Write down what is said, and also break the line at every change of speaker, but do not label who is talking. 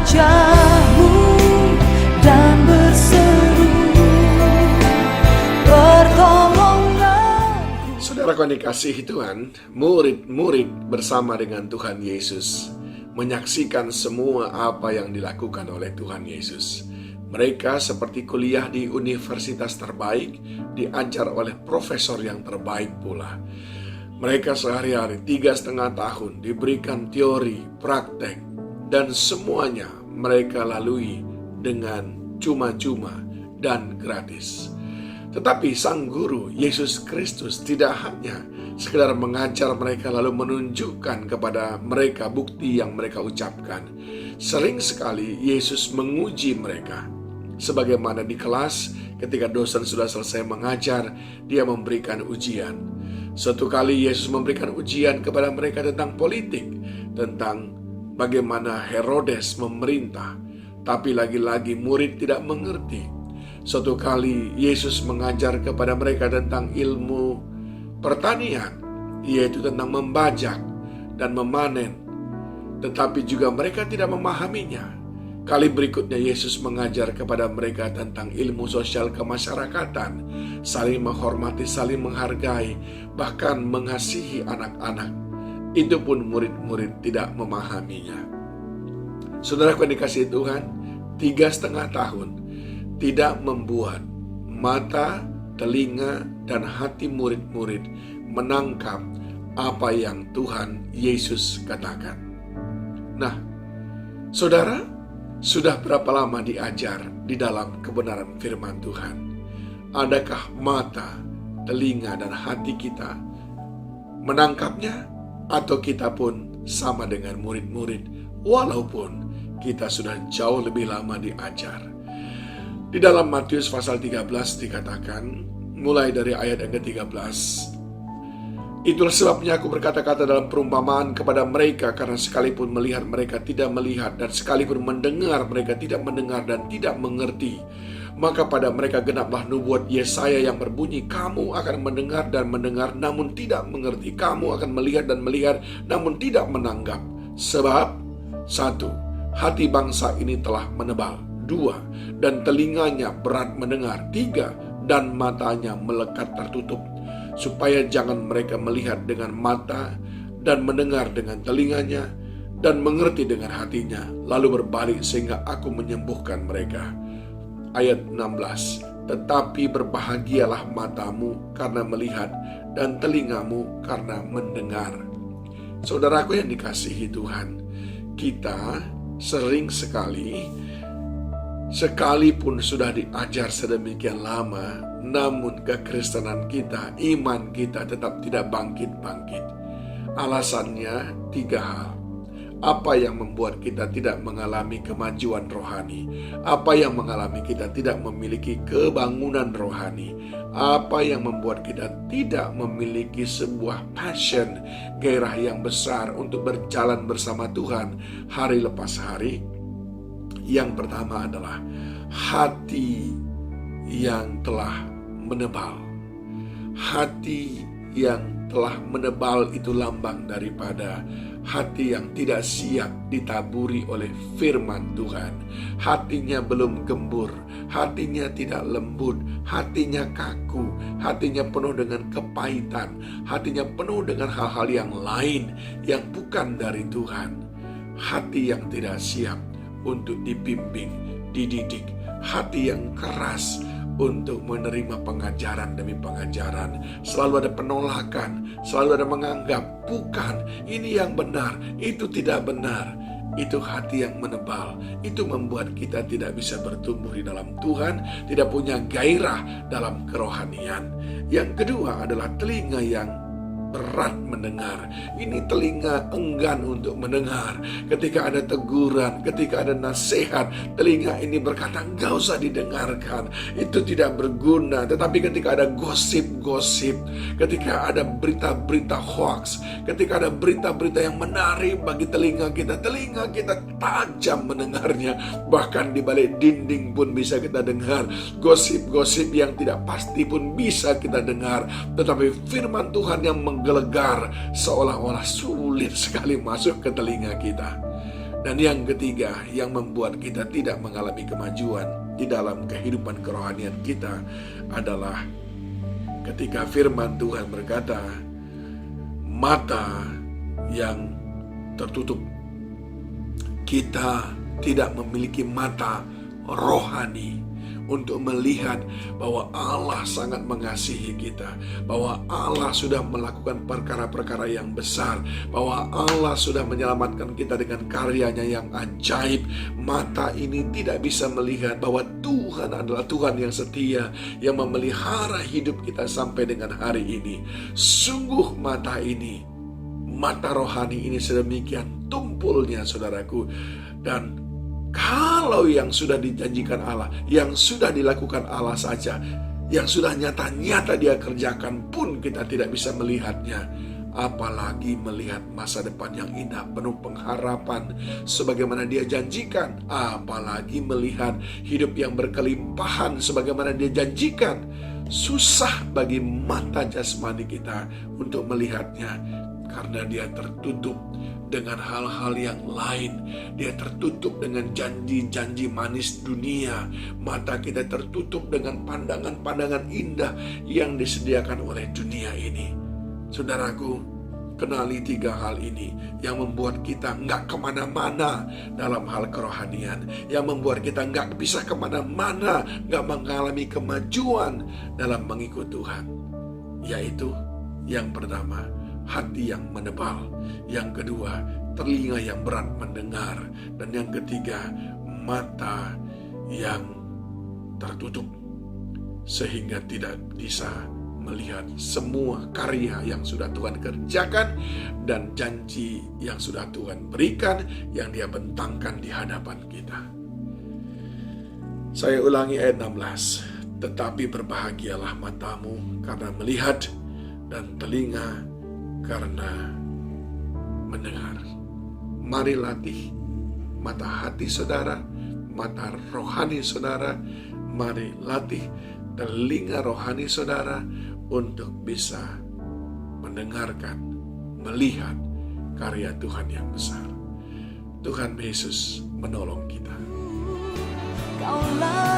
wajahmu dan berseru pertolongan.
Saudara yang dikasihi Tuhan, murid-murid bersama dengan Tuhan Yesus menyaksikan semua apa yang dilakukan oleh Tuhan Yesus. Mereka seperti kuliah di universitas terbaik, diajar oleh profesor yang terbaik pula. Mereka sehari-hari 3,5 tahun diberikan teori, praktek, dan semuanya mereka lalui dengan cuma-cuma dan gratis. Tetapi Sang Guru Yesus Kristus tidak hanya sekedar mengajar mereka lalu menunjukkan kepada mereka bukti yang mereka ucapkan. Sering sekali Yesus menguji mereka. Sebagaimana di kelas, ketika dosen sudah selesai mengajar, dia memberikan ujian. Suatu kali Yesus memberikan ujian kepada mereka tentang politik, tentang bagaimana Herodes memerintah. Tapi lagi-lagi murid tidak mengerti. Suatu kali Yesus mengajar kepada mereka tentang ilmu pertanian, yaitu tentang membajak dan memanen. Tetapi juga mereka tidak memahaminya. Kali berikutnya Yesus mengajar kepada mereka tentang ilmu sosial kemasyarakatan, saling menghormati, saling menghargai, bahkan mengasihi anak-anak. Itu pun murid-murid tidak memahaminya. Saudara yang dikasihi Tuhan, 3,5 tahun tidak membuat mata, telinga, dan hati murid-murid menangkap apa yang Tuhan Yesus katakan. Nah, saudara, sudah berapa lama diajar di dalam kebenaran firman Tuhan? Adakah mata, telinga, dan hati kita menangkapnya? Atau kita pun sama dengan murid-murid, walaupun kita sudah jauh lebih lama diajar? Di dalam Matius pasal 13 dikatakan, mulai dari ayat yang ke-13, itulah sebabnya aku berkata-kata dalam perumpamaan kepada mereka, karena sekalipun melihat mereka tidak melihat, dan sekalipun mendengar mereka tidak mendengar dan tidak mengerti. Maka pada mereka genaplah nubuat Yesaya yang berbunyi, kamu akan mendengar dan mendengar namun tidak mengerti, kamu akan melihat dan melihat namun tidak menanggap. Sebab 1. Hati bangsa ini telah menebal. 2. Dan telinganya berat mendengar. 3. Dan matanya melekat tertutup, supaya jangan mereka melihat dengan mata dan mendengar dengan telinganya dan mengerti dengan hatinya, lalu berbalik sehingga aku menyembuhkan mereka. Ayat 16, tetapi berbahagialah matamu karena melihat dan telingamu karena mendengar. Saudaraku yang dikasihi Tuhan, kita sering sekali, sekalipun sudah diajar sedemikian lama, namun kekristenan kita, iman kita tetap tidak bangkit-bangkit. Alasannya 3 hal. Apa yang membuat kita tidak mengalami kemajuan rohani? Apa yang mengalami kita tidak memiliki kebangunan rohani? Apa yang membuat kita tidak memiliki sebuah passion, gairah yang besar untuk berjalan bersama Tuhan hari lepas hari? Yang pertama adalah hati yang telah menebal. Hati yang telah menebal itu lambang daripada hati yang tidak siap ditaburi oleh firman Tuhan. Hatinya belum gembur, hatinya tidak lembut, hatinya kaku, hatinya penuh dengan kepahitan, hatinya penuh dengan hal-hal yang lain yang bukan dari Tuhan. Hati yang tidak siap untuk dibimbing, dididik, hati yang keras untuk menerima pengajaran demi pengajaran. Selalu ada penolakan, selalu ada menganggap bukan, ini yang benar, itu tidak benar. Itu hati yang menebal. Itu membuat kita tidak bisa bertumbuh di dalam Tuhan, tidak punya gairah dalam kerohanian. Yang kedua adalah telinga yang berat mendengar. Ini telinga enggan untuk mendengar. Ketika ada teguran, ketika ada nasihat, telinga ini berkata, enggak usah didengarkan, itu tidak berguna. Tetapi ketika ada gosip-gosip, ketika ada berita-berita hoax, ketika ada berita-berita yang menarik bagi telinga kita tajam mendengarnya. Bahkan di balik dinding pun bisa kita dengar. Gosip-gosip yang tidak pasti pun bisa kita dengar. Tetapi firman Tuhan yang menggelegar seolah-olah sulit sekali masuk ke telinga kita. Dan yang ketiga, yang membuat kita tidak mengalami kemajuan di dalam kehidupan kerohanian kita adalah ketika firman Tuhan berkata, mata yang tertutup. Kita tidak memiliki mata rohani untuk melihat bahwa Allah sangat mengasihi kita, bahwa Allah sudah melakukan perkara-perkara yang besar, bahwa Allah sudah menyelamatkan kita dengan karyanya yang ajaib. Mata ini tidak bisa melihat bahwa Tuhan adalah Tuhan yang setia, yang memelihara hidup kita sampai dengan hari ini. Sungguh mata ini, mata rohani ini sedemikian tumpulnya, saudaraku. Dan kalau yang sudah dijanjikan Allah, yang sudah dilakukan Allah saja, yang sudah nyata-nyata Dia kerjakan pun kita tidak bisa melihatnya, apalagi melihat masa depan yang indah penuh pengharapan sebagaimana Dia janjikan, apalagi melihat hidup yang berkelimpahan sebagaimana Dia janjikan. Susah bagi mata jasmani kita untuk melihatnya karena dia tertutup dengan hal-hal yang lain. Dia tertutup dengan janji-janji manis dunia. Mata kita tertutup dengan pandangan-pandangan indah yang disediakan oleh dunia ini. Saudaraku, kenali 3 hal ini yang membuat kita nggak kemana-mana dalam hal kerohanian, yang membuat kita nggak bisa kemana-mana, nggak mengalami kemajuan dalam mengikut Tuhan. Yaitu yang pertama, hati yang menebal. Yang kedua, telinga yang berat mendengar. Dan yang ketiga, mata yang tertutup sehingga tidak bisa melihat semua karya yang sudah Tuhan kerjakan dan janji yang sudah Tuhan berikan, yang Dia bentangkan di hadapan kita. Saya ulangi ayat 16. Tetapi berbahagialah matamu karena melihat, dan telinga karena mendengar. Mari latih mata hati saudara, mata rohani saudara. Mari latih telinga rohani saudara untuk bisa mendengarkan, melihat karya Tuhan yang besar. Tuhan Yesus menolong kita.
Kaulah